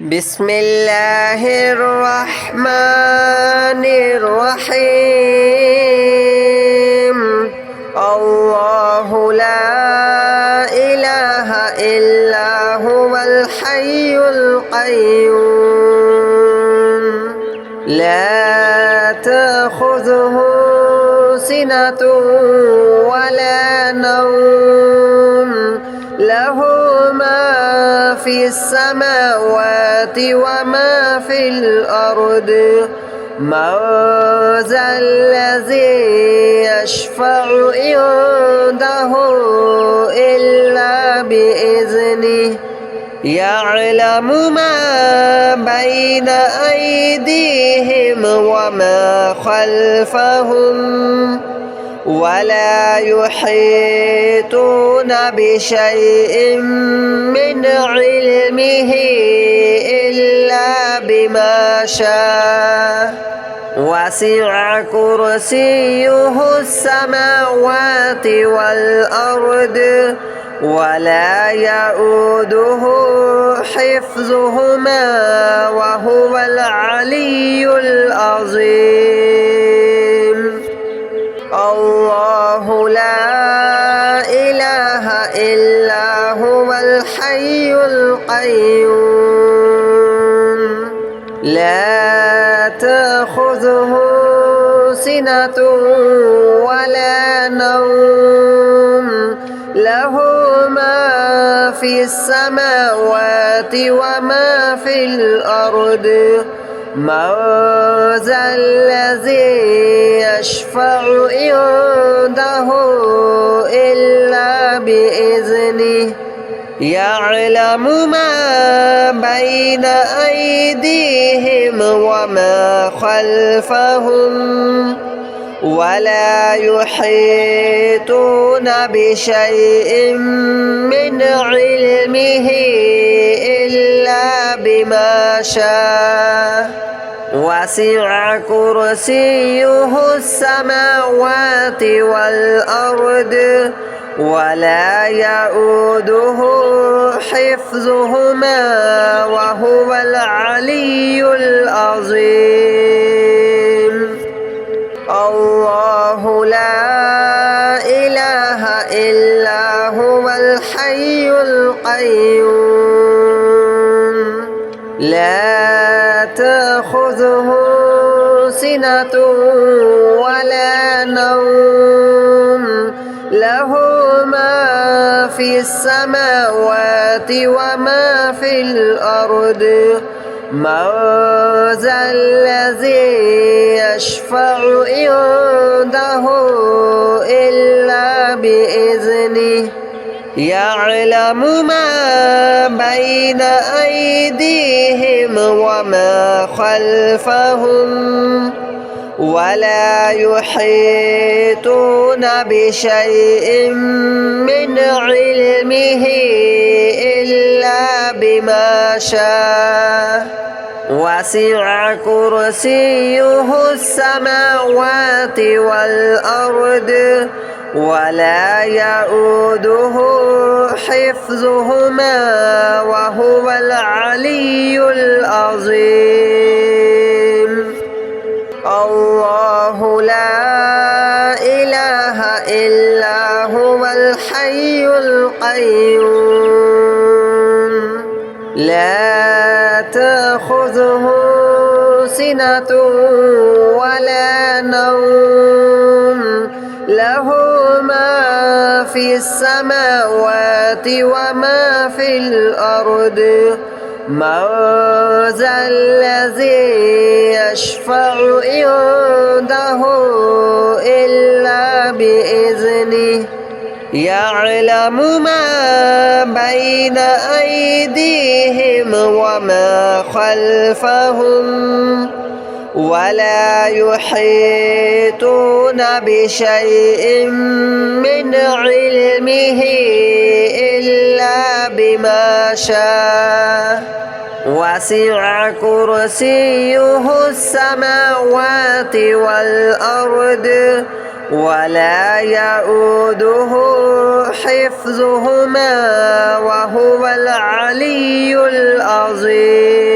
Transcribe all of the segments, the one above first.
بسم الله الرحمن الرحيم. الله لا إله إلا هو الحي القيوم لا تأخذه سنة ولا نوم له ما في السماوات وما في الأرض من ذا الذي يشفع عنده إلا بإذنه يعلم ما بين أيديهم وما خلفهم ولا يحيطون بشيء من علمه إلا بما شاء وسع كرسيه السماوات والأرض ولا يؤوده حفظهما وهو العلي العظيم. الله لا إله إلا هو الحي القيوم لا تأخذه سنة ولا نوم له ما في السماوات وما في الأرض من ذا الذي يشفع عنده إلا بإذنه يعلم ما بين أيديهم وما خلفهم ولا يحيطون بشيء من علمه إلا بما شاء وسع كرسيه السماوات والأرض ولا يؤوده حفظهما وهو العلي العظيم. الله لا إله إلا هو الحي القيوم لا تأخذه سنة ولا نوم له ما في السماوات وما في الأرض من ذا الذي يشفع عنده إلا بإذنه يعلم ما بين أيديهم وما خلفهم ولا يحيطون بشيء من علمه إلا بما شاء وسع كرسيه السماوات والأرض ولا يؤوده حفظهما وهو العلي العظيم. الله لا إله إلا هو الحي القيوم لا تأخذه سنة ولا نوم له ما في السماوات وما في الأرض من ذا الذي يشفع عنده إلا بإذنه يعلم ما بين أيديهم وما خلفهم ولا يحيطون بشيء من علمه إلا بما شاء وسع كرسيه السماوات والأرض ولا يؤوده حفظهما وهو العلي العظيم.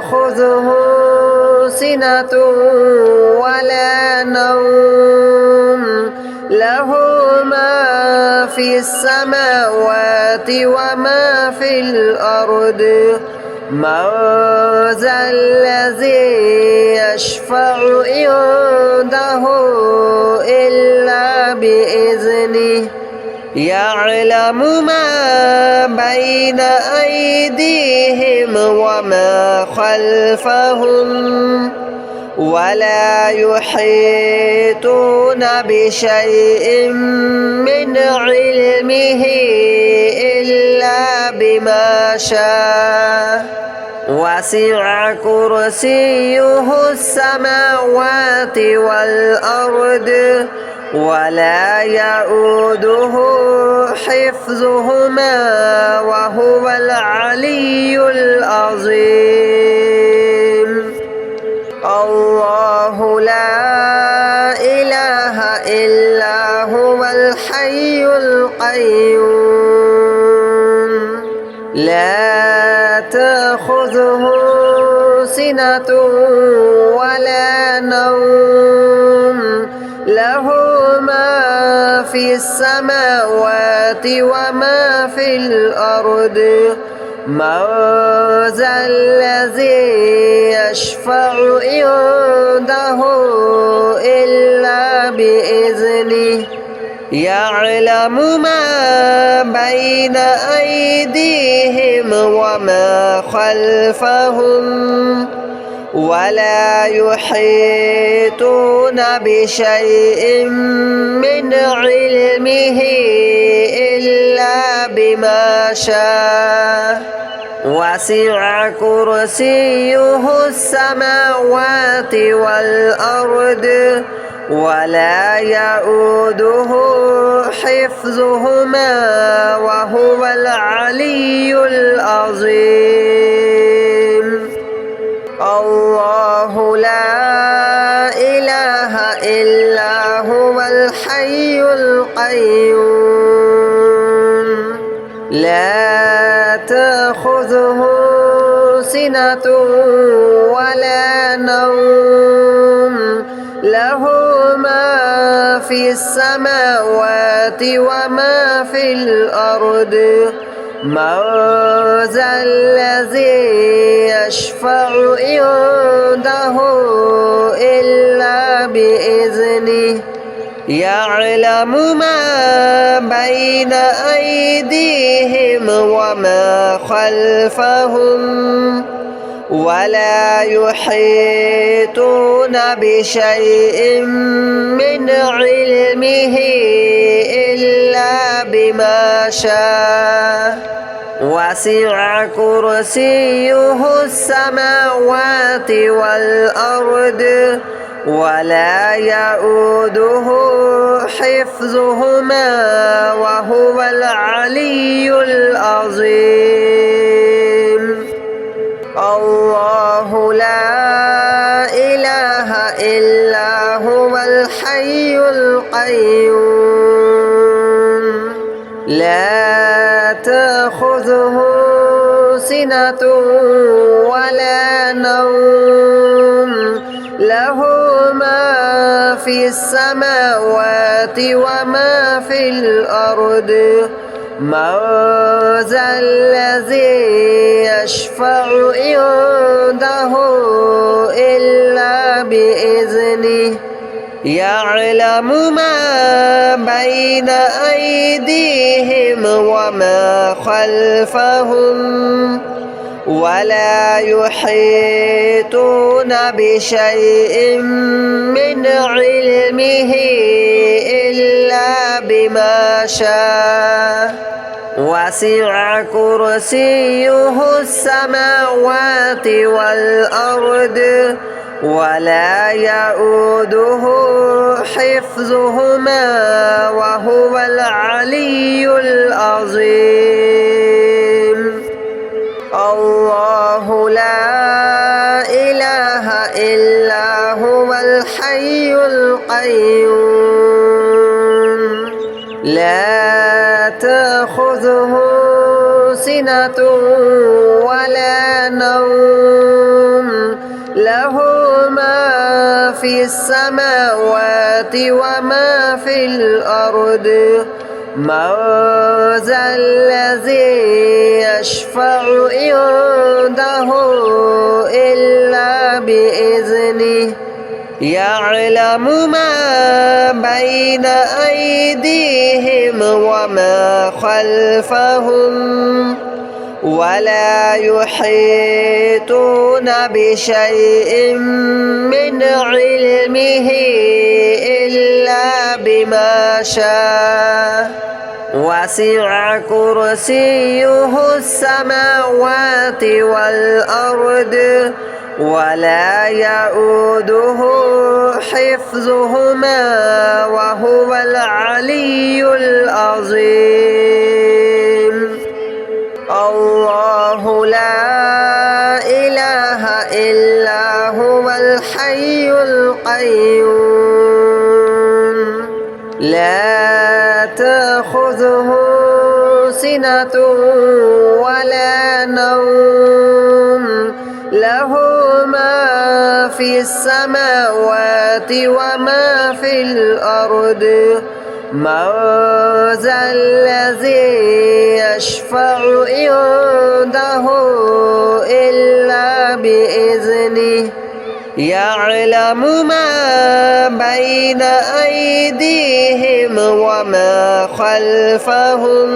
تأخذه سنة ولا نوم له ما في السماوات وما في الأرض من ذا الذي يشفع عنده إلا بإذنه يعلم ما بين أيديهم وما خلفهم ولا يحيطون بشيء من علمه إلا بما شاء وسع كرسيه السماوات والأرض ولا يؤوده حفظهما وهو العلي العظيم الله لا إله إلا هو الحي القيوم لا تأخذه سنة ولا نوم له ما في السماوات وما في الأرض من ذا الذي يشفع عنده إلا بإذنه يعلم ما بين أيديهم وما خلفهم ولا يحيطون بشيء من علمه إلا بما شاء وسع كرسيه السماوات والأرض ولا يؤوده حفظهما وهو العلي العظيم الله لا إله إلا هو الحي القيوم لا تأخذه سنة ولا نوم له ما في السماوات وما في الأرض من ذا الذي يشفع عنده إلا بإذنه يعلم ما بين أيديهم وما خلفهم ولا يحيطون بشيء من علمه إلا بما شاء وسع كرسيه السماوات والأرض ولا يؤوده حفظهما وهو العلي العظيم الله لا إله إلا هو الحي القيوم لا تأخذه سنة ولا نوم له ما في السماوات وما في الأرض من ذا الذي يشفع عنده إلا بإذنه يعلم ما بين أيديهم وما خلفهم ولا يحيطون بشيء من علمه إلا بما شاء وسع كرسيه السماوات والأرض ولا يؤوده حفظهما وهو العلي العظيم الله لا إله إلا هو الحي القيوم لا تأخذه سنة ولا نوم له ما في السماوات وما في الأرض من ذا الذي يشفع عنده إلا بإذنه يعلم ما بين أيديهم وما خلفهم ولا يحيطون بشيء من علمه إلا بما شاء وسع كرسيه السماوات والأرض ولا يؤوده حفظهما وهو العلي العظيم الله لا إله إلا هو الحي القيوم لا تأخذه سنة ولا نوم له ما في السماوات وما في الأرض من ذا الذي يشفع عنده إلا بإذنه يعلم ما بين أيديهم وما خلفهم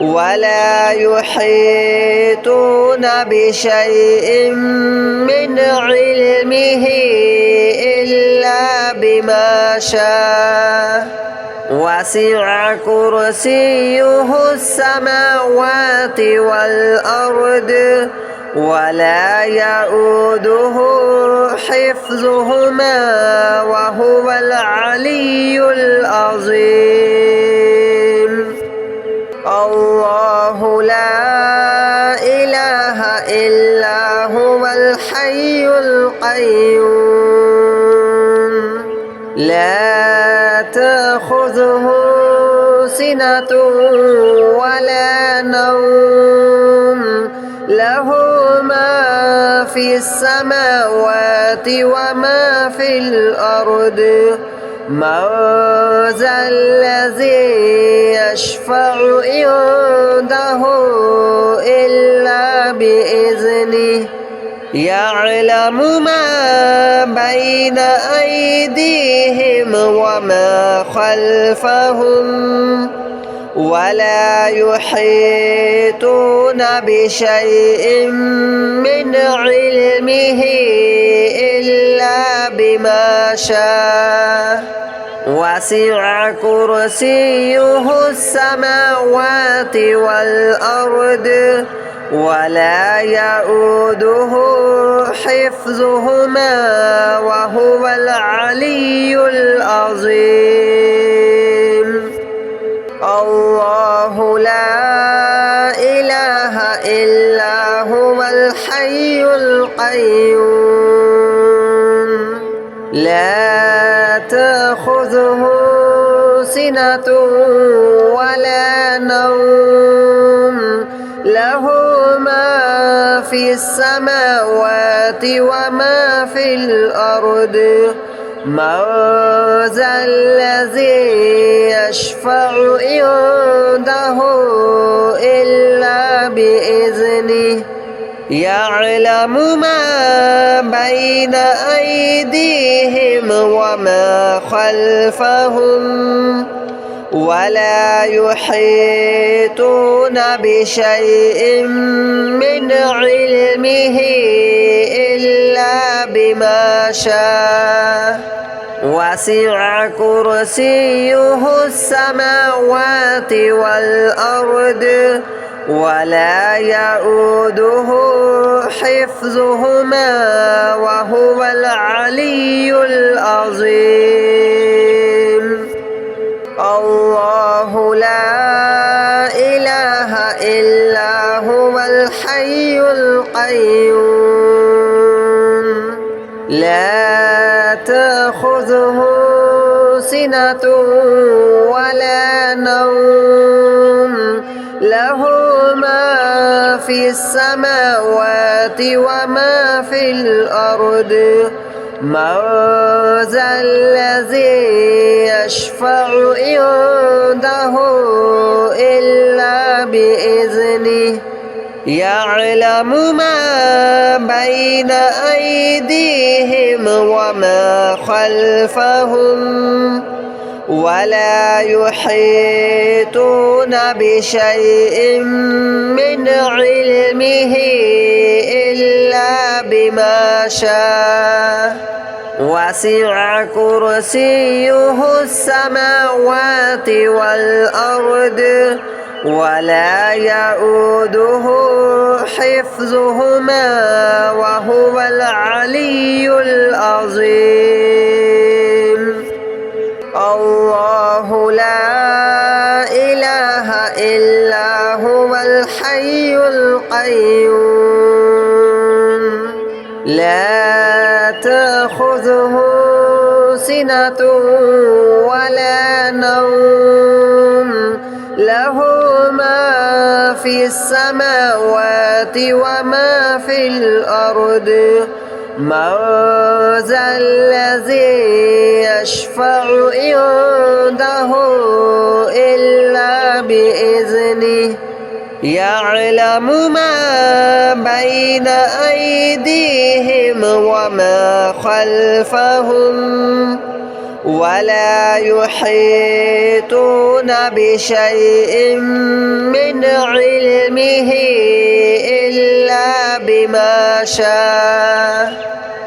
ولا يحيطون بشيء من علمه إلا بما شاء وسع كرسيه السماوات والأرض ولا يؤوده حفظهما وهو العلي العظيم الله لا إله إلا هو الحي القيوم لا تأخذه سنة ولا نوم له ما في السماوات وما في الأرض من ذا الذي يشفع عنده إلا بإذنه يعلم ما بين أيديهم وما خلفهم ولا يحيطون بشيء من علمه إلا بما شاء وسع كرسيه السماوات والأرض ولا يؤوده حفظهما وهو العلي العظيم الله لا إله إلا هو الحي القيوم لا تأخذه سنة ولا نوم له ما في السماوات وما في الأرض من ذا الذي يشفع عنده إلا بإذنه يعلم ما بين أيديهم وما خلفهم ولا يحيطون بشيء من علمه إلا بما شاء وسع كرسيه السماوات والأرض ولا يؤوده حفظهما وهو العلي العظيم الله لا إله إلا هو الحي القيوم لا تأخذه سنة ولا نوم له ما في في السماوات وما في الأرض من ذا الذي يشفع عنده إلا بإذنه يعلم ما بين أيديهم وما خلفهم ولا يحيطون بشيء من علمه إلا بما شاء وسع كرسيه السماوات والأرض ولا يؤوده حفظهما وهو العلي العظيم الله لا إله إلا هو الحي القيوم لا تأخذه سنة ولا نوم له ما في السماوات وما في الأرض من ذا الذي يشفع عنده إلا بإذنه يعلم ما بين أيديهم وما خلفهم ولا يحيطون بشيء من علمه إلا بما شاء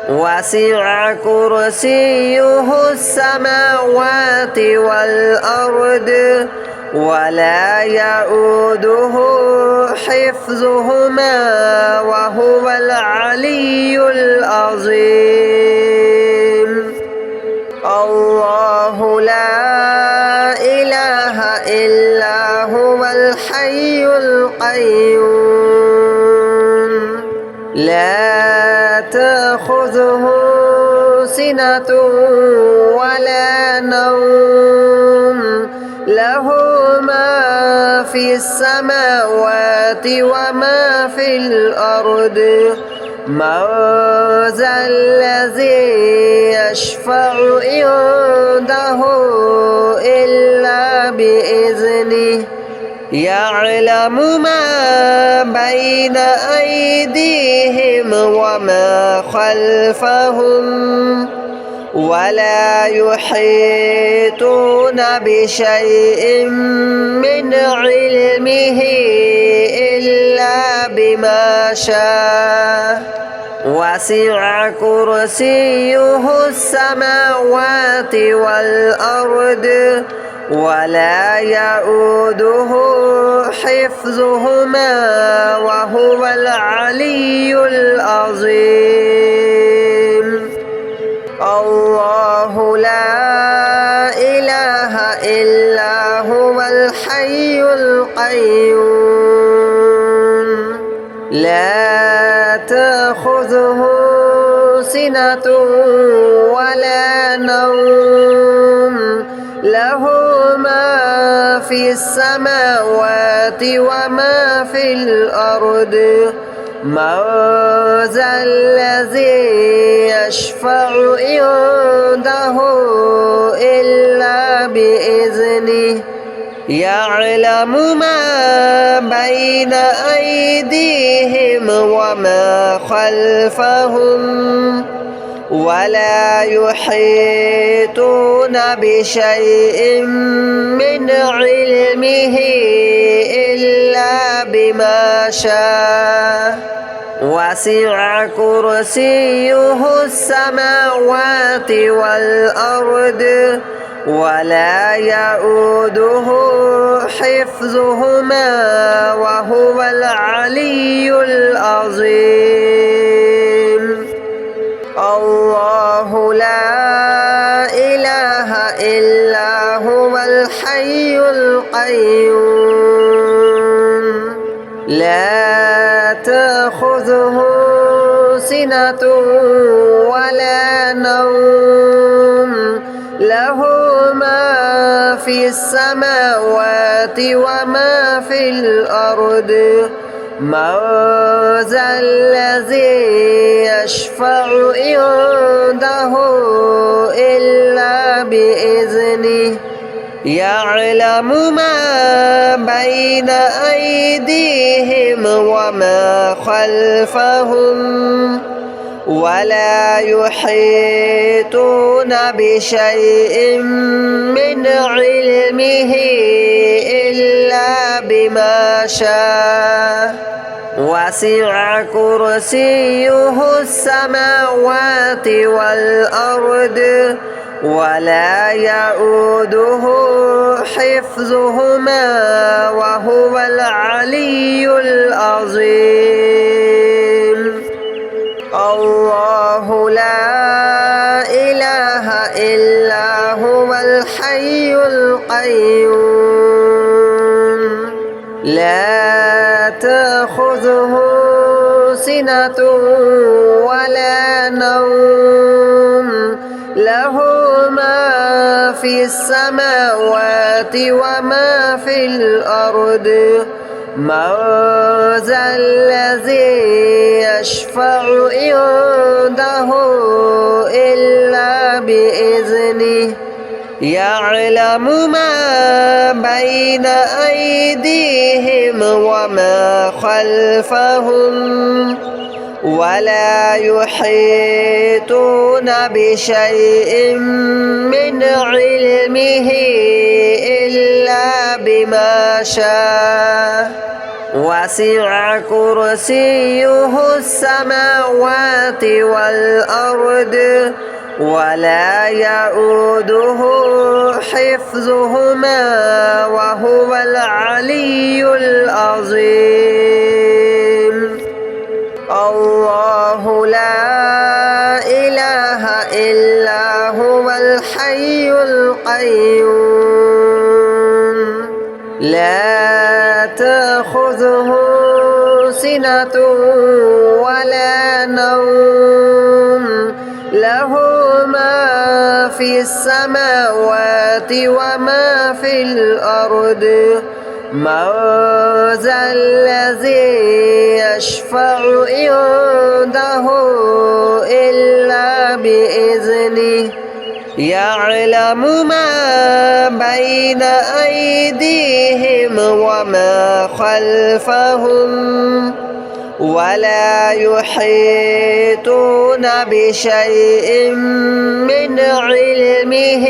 وسع كرسيه السماوات والأرض ولا يؤوده حفظهما وهو العلي العظيم الله لا إله إلا هو الحي القيوم لا تأخذه سنة ولا نوم له ما في السماوات وما في الأرض من ذا الذي يشفع عنده إلا بإذنه يعلم ما بين أيديهم وما خلفهم ولا يحيطون بشيء من علمه إلا بما شاء وسع كرسيه السماوات والأرض ولا يؤوده حفظهما وهو العلي العظيم الله لا إله إلا هو الحي القيوم لا تأخذه سنة ولا نوم له ما في السماوات وما في الأرض من ذا الذي يشفع عنده إلا بإذنه يعلم ما بين أيديهم وما خلفهم ولا يحيطون بشيء من علمه إلا بما شاء وسع كرسيه السماوات والأرض ولا يؤوده حفظهما وهو العلي العظيم الله لا إله إلا هو الحي القيوم لا تأخذه سنة ولا نوم له ما في السماوات وما في الأرض من ذا الذي يشفع عنده إلا بإذنه يعلم ما بين أيديهم وما خلفهم ولا يحيطون بشيء من علمه إلا بما شاء وسع كرسيه السماوات والأرض ولا يؤوده حفظهما وهو العلي العظيم الله لا إله إلا هو الحي القيوم لا تأخذه سنة ولا نوم له ما في السماوات وما في الأرض من ذا الذي يشفع عنده إلا بإذنه يعلم ما بين أيديهم وما خلفهم ولا يحيطون بشيء من علمه إلا بما شاء وسع كرسيه السماوات والأرض ولا يؤوده حفظهما وهو العلي العظيم الله لا إله إلا هو الحي القيوم لا تأخذه سنة ولا نوم له ما في السماوات وما في الأرض من ذا الذي يشفع عنده إلا بإذنه يعلم ما بين أيديهم وما خلفهم ولا يحيطون بشيء من علمه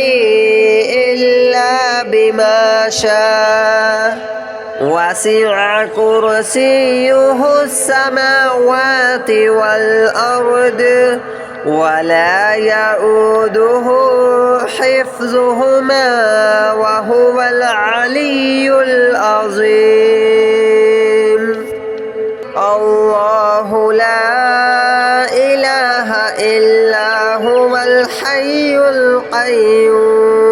إلا بما شاء وسع كرسيه السماوات والأرض ولا يؤوده حفظهما وهو العلي العظيم الله لا إله إلا هو الحي القيوم